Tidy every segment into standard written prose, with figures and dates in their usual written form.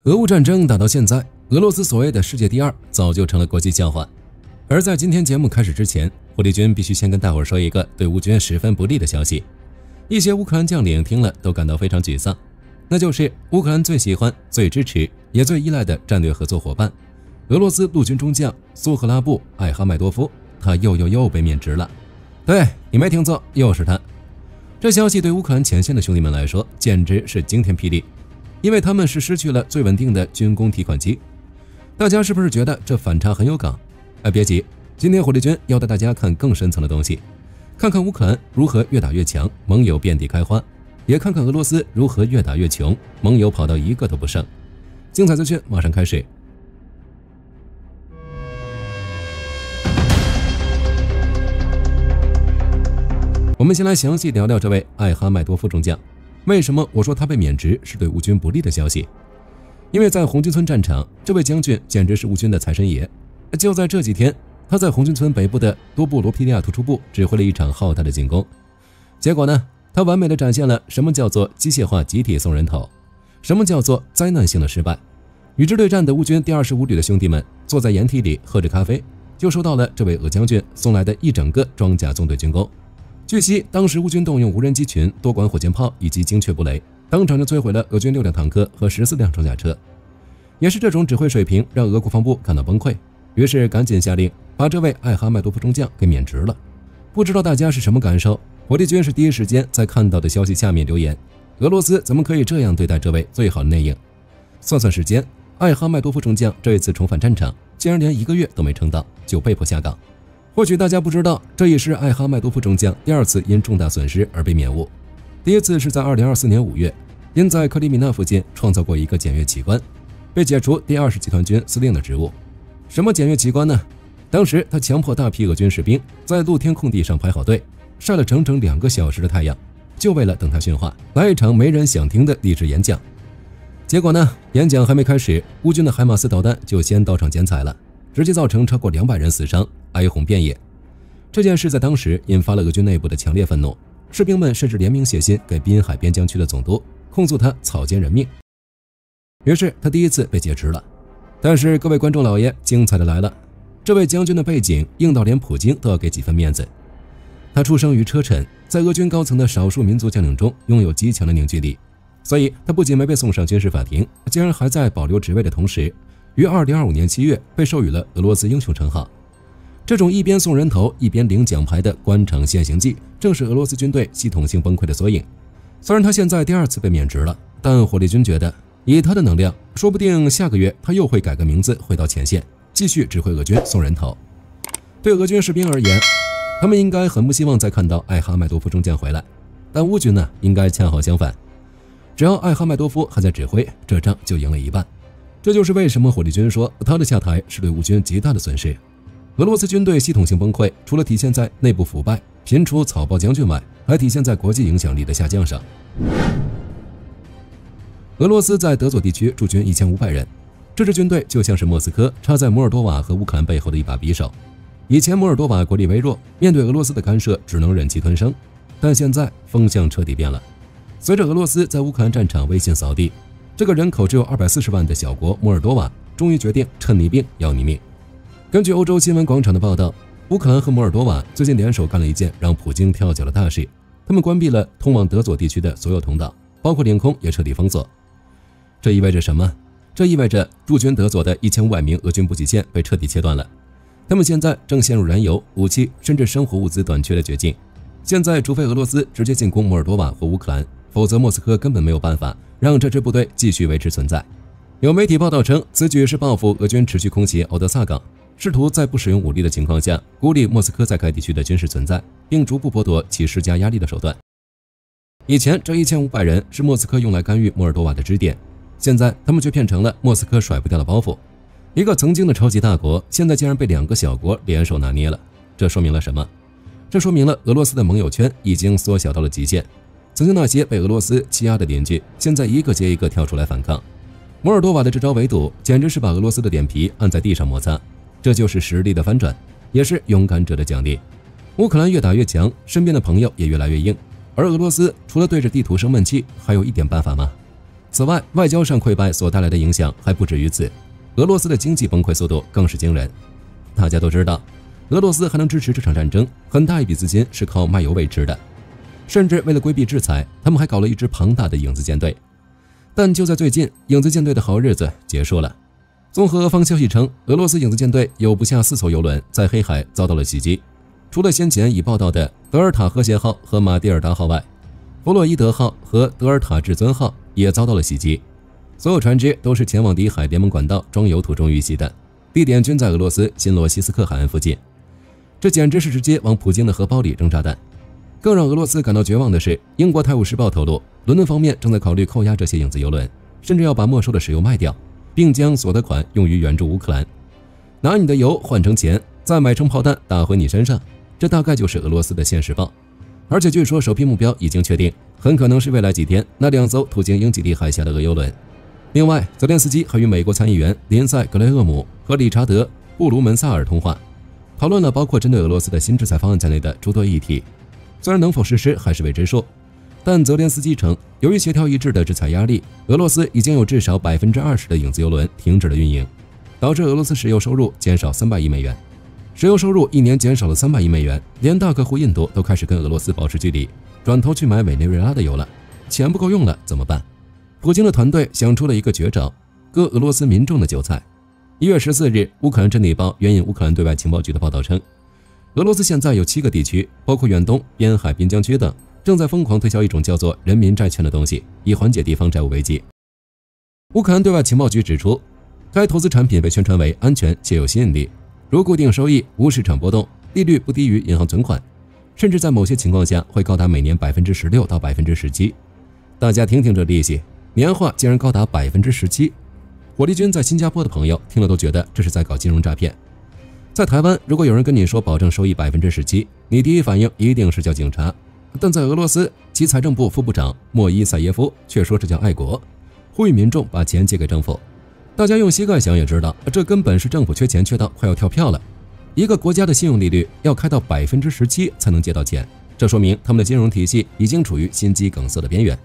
俄烏戰爭打到現在，俄羅斯所謂的世界第二早就成了國際笑話。而在今天節目開始之前，火力軍必須先跟大夥說一個對烏軍十分不利的消息。一些烏克蘭將領聽了都感到非常沮喪，那就是烏克蘭最喜歡、最支持也最依賴的戰略合作夥伴俄羅斯陸軍中將蘇赫拉布·艾哈邁多夫，他又被免职了。對，你沒聽錯，又是他。這消息對烏克蘭前線的兄弟們來說簡直是驚天霹靂，因為他們是失去了最穩定的軍工提款機。大家是不是覺得這反差很有梗？別急，今天火力軍要帶大家看更深層的東西，看看烏克蘭如何越打越強，盟友遍地開花，也看看俄羅斯如何越打越窮，盟友跑到一個都不剩。精彩資訊馬上開始。我們先來詳細聊聊這位艾哈邁多夫中將。為什麼我說他被免職是對烏軍不利的消息？因為在紅軍村戰場，這位將軍簡直是烏軍的財神爺。就在這幾天，他在紅軍村北部的多布羅皮利亞突出部指揮了一場浩大的進攻。結果呢，他完美的展現了什麼叫做機械化集體送人头，什麼叫做災難性的失敗。與之對戰的烏軍第25旅的兄弟們坐在掩體裡喝着咖啡，就收到了這位俄將軍送來的一整個裝甲縱隊軍功。據悉，當時烏軍動用無人機群、多管火箭炮以及精確布雷，當場就摧毀了俄軍6輛坦克和14輛裝甲車。也是這種指揮水平讓俄國防部感到崩潰，於是趕緊下令把這位艾哈邁多夫中將給免職了。不知道大家是什麼感受？火力軍是第一時間在看到的消息下面留言：俄羅斯怎麼可以這樣對待這位最好的內應？算時間，艾哈邁多夫中將這一次重返戰場，竟然连1個月都沒撐到，就被迫下崗。或許大家不知道，這也是艾哈邁多夫中將第2次因重大損失而被免務。第一次是在2024年5月，因在克里米納附近創造過一個檢閱奇觀，被解除第20集團軍司令的職務。什麼檢閱奇觀呢？當時他強迫大批俄軍士兵在露天空地上排好隊，曬了整整2個小時的太陽，就為了等他訓話，來一場沒人想聽的勵志演講。結果呢，演講還沒開始，烏軍的海馬斯導彈就先到場剪彩了，直接造成超過200人死傷，哀鴻遍野。這件事在當時引發了俄軍內部的強烈憤怒，士兵們甚至聯名寫信給濱海邊疆區的總督，控訴他草菅人命。於是他第一次被解職了。但是各位觀眾老爺，精彩的來了，這位將軍的背景硬到連普京都要給幾分面子。他出生於车臣，在俄軍高層的少數民族将領中擁有極強的凝聚力，所以他不僅沒被送上軍事法庭，竟然還在保留職位的同時，於2025年7月被授予了俄羅斯英雄稱號。這種一邊送人頭一邊領獎牌的官場現形記，正是俄羅斯軍隊系統性崩潰的縮影。雖然他現在第2次被免職了，但火力軍覺得以他的能量，說不定下個月他又會改個名字回到前線，繼續指揮俄軍送人頭。對俄軍士兵而言，他們應該很不希望再看到艾哈邁多夫中將回來，但烏軍呢，應該恰好相反。只要艾哈邁多夫還在指揮，這仗就贏了一半。這就是為什麼火力軍說他的下台是對烏軍極大的損失。俄羅斯軍隊系統性崩潰，除了體現在內部腐敗、頻出草包將軍外，還體現在國際影響力的下降上。俄羅斯在德佐地區駐軍1500人，這支軍隊就像是莫斯科插在摩爾多瓦和烏克蘭背後的一把匕首。以前摩爾多瓦國力微弱，面對俄羅斯的干涉只能忍氣吞聲，但現在風向徹底變了。隨着俄羅斯在烏克蘭戰場威信掃地，這個人口只有240萬的小國摩爾多瓦終於決定趁你病要你命。根據歐洲新聞廣場的報道，烏克蘭和摩爾多瓦最近聯手幹了一件讓普京跳腳的大事，他們關閉了通往德佐地區的所有通道，包括領空也徹底封鎖。這意味着什麼？這意味着駐軍德佐的1500名俄軍補給線被徹底切斷了，他們現在正陷入燃油、武器甚至生活物資短缺的絕境。現在除非俄羅斯直接進攻摩爾多瓦或烏克蘭，否則莫斯科根本沒有辦法讓這支部隊繼續維持存在。有媒體報道稱，此舉是報復俄軍持續空襲敖德薩港，試圖在不使用武力的情況下孤立莫斯科在該地區的軍事存在，並逐步剝奪其施加壓力的手段。以前這1500人是莫斯科用來干預摩爾多瓦的支點，現在他們卻變成了莫斯科甩不掉的包袱。一個曾經的超級大國，現在竟然被2個小國聯手拿捏了。這說明了什麼？這說明了俄羅斯的盟友圈已經縮小到了極限。曾經那些被俄羅斯欺壓的鄰居，現在一個接一個跳出來反抗。摩爾多瓦的這招圍堵，簡直是把俄羅斯的臉皮按在地上摩擦。這就是實力的翻轉，也是勇敢者的獎勵。烏克蘭越打越強，身邊的朋友也越來越硬，而俄羅斯除了對着地圖生悶氣，還有一點辦法嗎？此外，外交上潰敗所帶來的影響還不止於此，俄羅斯的經濟崩潰速度更是驚人。大家都知道，俄羅斯還能支持這場戰爭，很大一筆資金是靠賣油維持的，甚至為了規避制裁，他們還搞了一支龐大的影子艦隊。但就在最近，影子艦隊的好日子結束了。綜合俄方消息稱，俄羅斯影子艦隊有不下4艘油輪在黑海遭到了襲擊，除了先前已報道的德爾塔和諧號和馬蒂爾達號外，弗洛伊德號和德爾塔至尊號也遭到了袭擊。所有船只都是前往底海联盟管道装油途中遇袭的，地點均在俄羅斯新罗西斯克海岸附近。這簡直是直接往普京的荷包裡扔炸彈。更讓俄羅斯感到絕望的是，英國《泰晤士報》透露，倫敦方面正在考慮扣押這些影子油輪，甚至要把沒收的石油賣掉，並將所得款用於援助烏克蘭。拿你的油換成錢，再買成炮彈打回你身上，這大概就是俄羅斯的現實報。而且據說首批目標已經確定，很可能是未來幾天那2艘途經英吉利海峽的俄油輪。另外，澤連斯基還與美國參議員林賽·格雷厄姆和理查德·布魯门薩爾通話，討論了包括針對俄羅斯的新制裁方案在內的諸多議題。雖然能否實施還是未知數，但澤連斯基稱，由於協調一致的制裁壓力，俄羅斯已經有至少 20% 的影子油輪停止了運營，導致俄羅斯石油收入減少300億美元。石油收入一年減少了300億美元，連大客戶印度都開始跟俄羅斯保持距離，轉頭去買委內瑞拉的油了。錢不夠用了怎麼辦？普京的團隊想出了一個絕招，割俄羅斯民眾的韭菜。1月14日，烏克蘭真理報援引烏克蘭對外情報局的報道稱，俄羅斯現在有7個地區，包括遠東、邊海邊疆區等，正在瘋狂推銷一種叫做人民債券的東西，以緩解地方債務危機。烏克蘭對外情報局指出，該投資產品被宣傳為安全且有吸引力，如固定收益、無市場波動、利率不低於銀行存款，甚至在某些情況下會高達每年16%到17%。大家聽聽這利息，年化竟然高達17%。火力軍在新加坡的朋友聽了都覺得這是在搞金融詐騙。在台灣，如果有人跟你說保證收益17%，你第一反應一定是叫警察。但在俄羅斯，其財政部副部長莫伊塞耶夫卻說這叫愛國，呼籲民眾把錢借給政府。大家用膝蓋想也知道，這根本是政府缺錢缺到快要跳票了。一個國家的信用利率要開到17%才能借到錢，這說明他們的金融體系已經處於心肌梗塞的邊緣。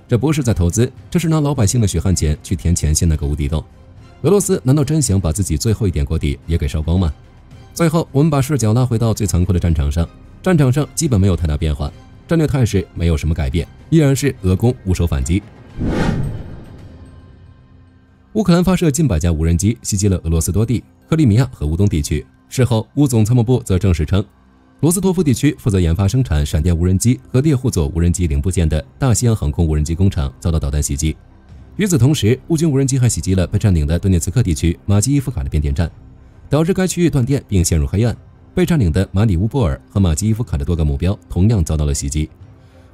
這不是在投資，這是拿老百姓的血汗錢去填前線那個無底洞。俄羅斯難道真想把自己最後一點鍋底也給燒光嗎？最後，我們把視角拉回到最殘酷的戰場上，戰場上基本沒有太大變化，戰略態勢沒有什麼改變，依然是俄攻無守反擊。烏克蘭發射近100架無人機襲擊了俄羅斯多地、克里米亞和烏東地區。事後，烏總參謀部則證實稱，羅斯托夫地區負責研發生產閃電無人機和獵戶座無人機零部件的大西洋航空無人機工廠遭到導彈襲擊。與此同時，烏軍無人機還襲擊了被佔領的頓涅茨克地區馬基伊夫卡的變電站，導致該區域斷電並陷入黑暗。被佔領的馬里烏波爾和馬基伊夫卡的多個目標同樣遭到了襲擊，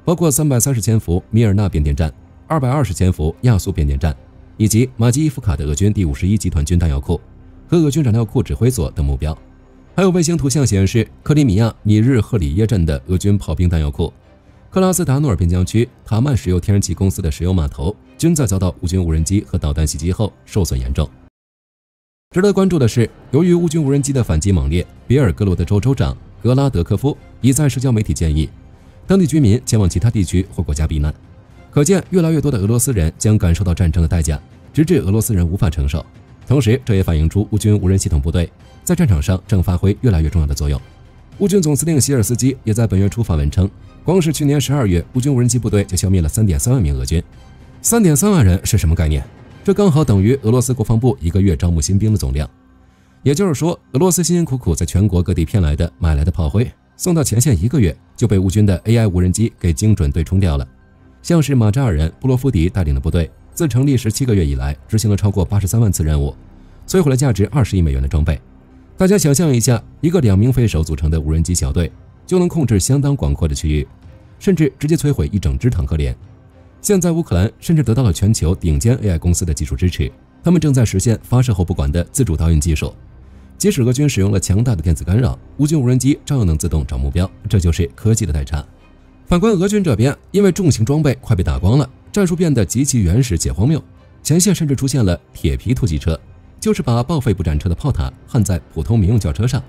包括330千伏米爾納變電站、220千伏亞速變電站，以及馬基伊夫卡的俄軍第51集團軍彈藥庫和俄軍燃料庫指揮所等目標。還有衛星圖像顯示，克里米亞米日赫里耶鎮的俄軍炮兵彈藥庫、克拉斯達諾爾邊疆區塔曼石油天然氣公司的石油碼頭均在遭到烏軍無人機和導彈襲擊後受損嚴重。值得關注的是，由於烏軍無人機的反擊猛烈，別爾哥羅德州州長格拉德科夫已在社交媒體建議當地居民前往其他地區或國家避難。可見，越來越多的俄羅斯人將感受到戰爭的代價，直至俄羅斯人無法承受。同時，這也反映出烏軍無人系統部隊在戰場上正發揮越來越重要的作用。烏軍總司令希爾斯基也在本月初發文稱，光是去年12月，烏軍無人機部隊就消滅了3.3萬名俄軍。3.3万人是什麼概念？這剛好等於俄羅斯國防部1個月招募新兵的總量。也就是說，俄羅斯辛辛苦苦在全國各地騙來的、買來的炮灰，送到前線1個月就被烏軍的 AI 無人機給精準對沖掉了。像是馬扎爾人布羅夫迪帶領的部隊，自成立17個月以來，執行了超過83萬次任務，摧毀了價值20億美元的裝備。大家想象一下，一個2名飛手組成的無人機小隊，就能控制相當廣闊的區域，甚至直接摧毀一整支坦克連。現在烏克蘭甚至得到了全球頂尖 AI 公司的技術支持，他們正在實現發射後不管的自主導引技術。即使俄軍使用了強大的電子干擾，烏軍無人機照樣能自動找目標，這就是科技的代差。反觀俄軍這邊，因為重型裝備快被打光了，戰術變得極其原始且荒謬，前線甚至出現了鐵皮突擊車，就是把報廢不展車的炮塔焊在普通民用轎車上，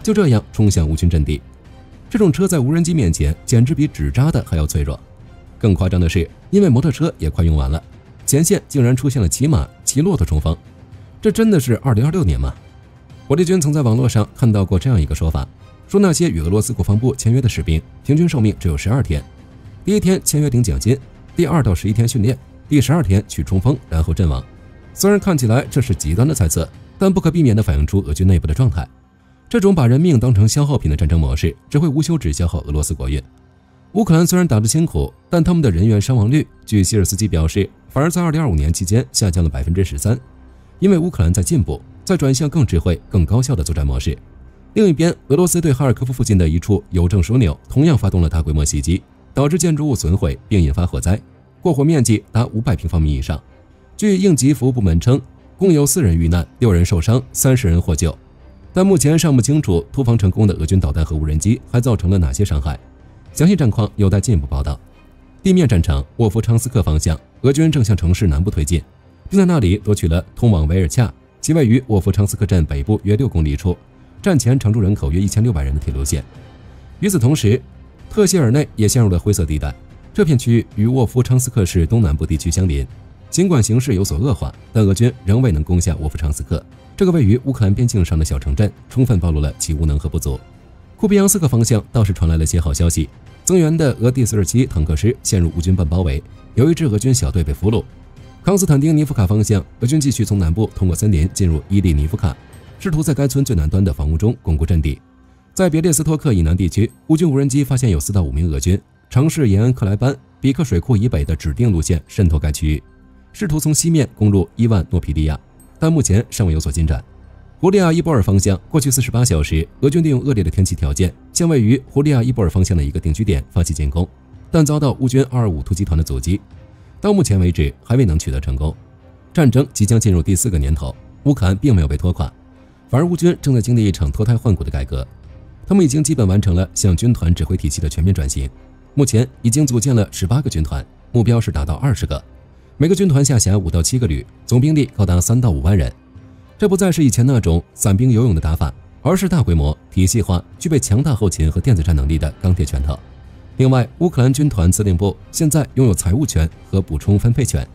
就這樣衝向烏軍陣地。這種車在無人機面前簡直比紙紮的還要脆弱。更誇張的是，因為摩托車也快用完了，前線竟然出現了騎馬、騎駱駝衝鋒，這真的是2026年嗎？火力軍曾在網絡上看到過這樣一個說法，說那些與俄羅斯國防部簽約的士兵，平均壽命只有12天。第一天簽約領獎金，第2到11天訓練，第12天去衝鋒，然後陣亡。雖然看起來這是極端的猜測，但不可避免地反映出俄軍內部的狀態。這種把人命當成消耗品的戰爭模式，只會無休止消耗俄羅斯國運。烏克蘭雖然打得辛苦，但他們的人員傷亡率，據希爾斯基表示，反而在2025年期間下降了13%，因為烏克蘭在進步，在轉向更智慧、更高效的作戰模式。另一邊，俄羅斯對哈爾科夫附近的一處郵政枢紐同樣發動了大規模襲擊，導致建築物損毀並引發火災，過火面積達500平方米以上。據應急服務部門稱，共有4人遇難，6人受傷，30人獲救，但目前尚不清楚突防成功的俄軍导彈和無人機還造成了哪些傷害。詳細戰況有待進一步報道。地面戰場沃夫昌斯克方向，俄軍正向城市南部推進，并在那裡夺取了通往维尔恰，其位于沃夫昌斯克镇北部約6公里處，戰前常住人口約1600人的鐵路線。與此同時，特謝爾內也陷入了灰色地帶，這片區域與沃夫昌斯克市東南部地區相鄰。儘管形勢有所惡化，但俄軍仍未能攻下沃夫昌斯克，這個位於烏克蘭邊境上的小城鎮，充分暴露了其無能和不足。庫皮揚斯克方向倒是傳來了些好消息，增援的俄第47坦克師陷入烏軍半包圍，有一支俄軍小隊被俘虜。康斯坦丁尼夫卡方向，俄軍繼續從南部通過森林進入伊利尼夫卡，試圖在該村最南端的房屋中鞏固陣地。在別列斯托克以南地區，烏軍無人機發現有4到5名俄軍嘗試沿安克萊班比克水庫以北的指定路線滲透該區域，試圖從西面攻入伊萬諾皮利亞，但目前尚未有所進展。胡利亞伊波爾方向，過去48小時，俄軍利用惡劣的天氣條件，向位於胡利亞伊波爾方向的一個定居點發起進攻，但遭到烏軍225突擊團的阻擊，到目前為止還未能取得成功。戰爭即將進入第4個年頭，烏克蘭並沒有被拖垮，反而烏軍正在經歷一場脫胎換骨的改革。他們已經基本完成了向軍團指揮體系的全面轉型，目前已經組建了18個軍團，目標是達到20個，每個軍團下轄5到7個旅，總兵力高達3到5萬人。這不再是以前那種散兵游勇的打法，而是大規模、體系化、具備強大後勤和電子戰能力的鋼鐵拳頭。另外，烏克蘭軍團司令部現在擁有財務權和補充分配權，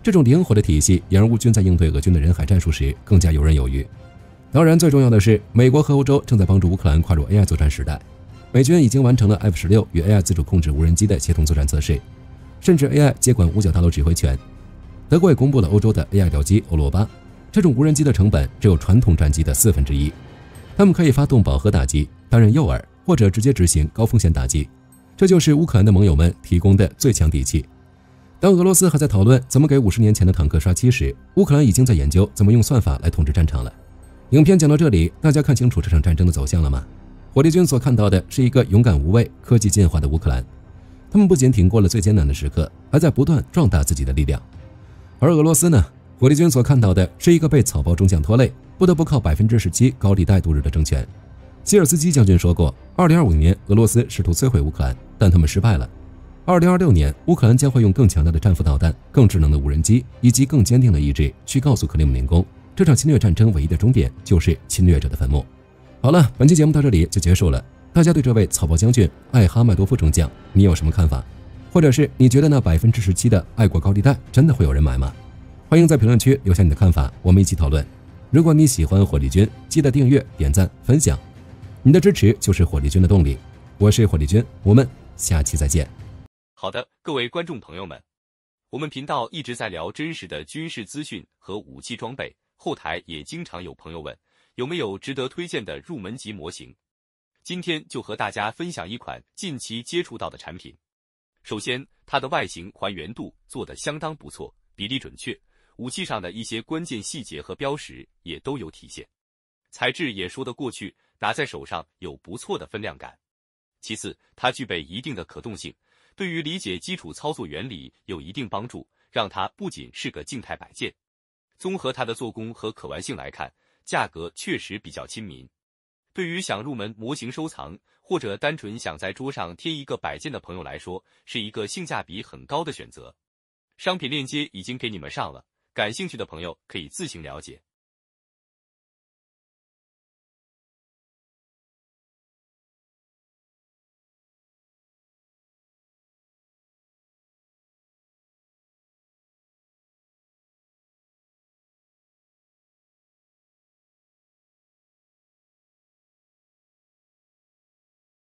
這種靈活的體系也讓烏軍在應對俄軍的人海戰術時更加游刃有餘。當然，最重要的是，美國和歐洲正在幫助烏克蘭跨入 AI 作戰時代。美軍已經完成了 F-16與 AI 自主控制無人機的協同作戰測試，甚至 AI 接管五角大樓指揮權。德國也公布了歐洲的 AI 僚機歐羅巴。這種無人機的成本只有傳統戰機的1/4，它們可以發動飽和打擊，擔任誘餌，或者直接執行高風險打擊。這就是烏克蘭的盟友們提供的最強底氣。當俄羅斯還在討論怎麼給50年前的坦克刷漆時，烏克蘭已經在研究怎麼用算法來統治戰場了。影片講到這裡，大家看清楚這場戰爭的走向了嗎？火力軍所看到的是一個勇敢無畏、科技進化的烏克蘭，他們不僅挺過了最艱難的時刻，還在不斷壯大自己的力量。而俄羅斯呢？火力軍所看到的是一個被草包中將拖累，不得不靠17%高利貸度日的政權。希爾斯基將軍說過，2025年俄羅斯試圖摧毀烏克蘭，但他們失敗了。2026年，烏克蘭將會用更強大的戰斧導彈、更智能的無人機以及更堅定的意志去告訴克里姆林宮，這場侵略戰爭唯一的終點就是侵略者的墳墓。好了，本期節目到這裡就結束了。大家對這位草包將軍艾哈邁多夫中將，你有什麼看法？或者是你覺得那17%的愛國高利貸真的會有人買嗎？歡迎在評論區留下你的看法，我們一起討論。如果你喜歡火力軍，記得訂閱、點讚、分享，你的支持就是火力軍的動力。我是火力軍，我們下期再見。好的，各位觀眾朋友們，我們頻道一直在聊真實的軍事資訊和武器裝備，後台也經常有朋友問，有沒有值得推薦的入門級模型？今天就和大家分享一款近期接觸到的產品。首先，它的外形還原度做得相當不錯，比例準確。武器上的一些關鍵細節和標識也都有體現，材質也說得過去，拿在手上有不錯的分量感。其次，它具備一定的可動性，對於理解基礎操作原理有一定幫助，讓它不僅是個靜態擺件。綜合它的做工和可玩性來看，價格確實比較親民。對於想入門模型收藏，或者單純想在桌上貼一個擺件的朋友來說，是一個性價比很高的選擇。商品鏈接已經給你們上了。感興趣的朋友可以自行了解。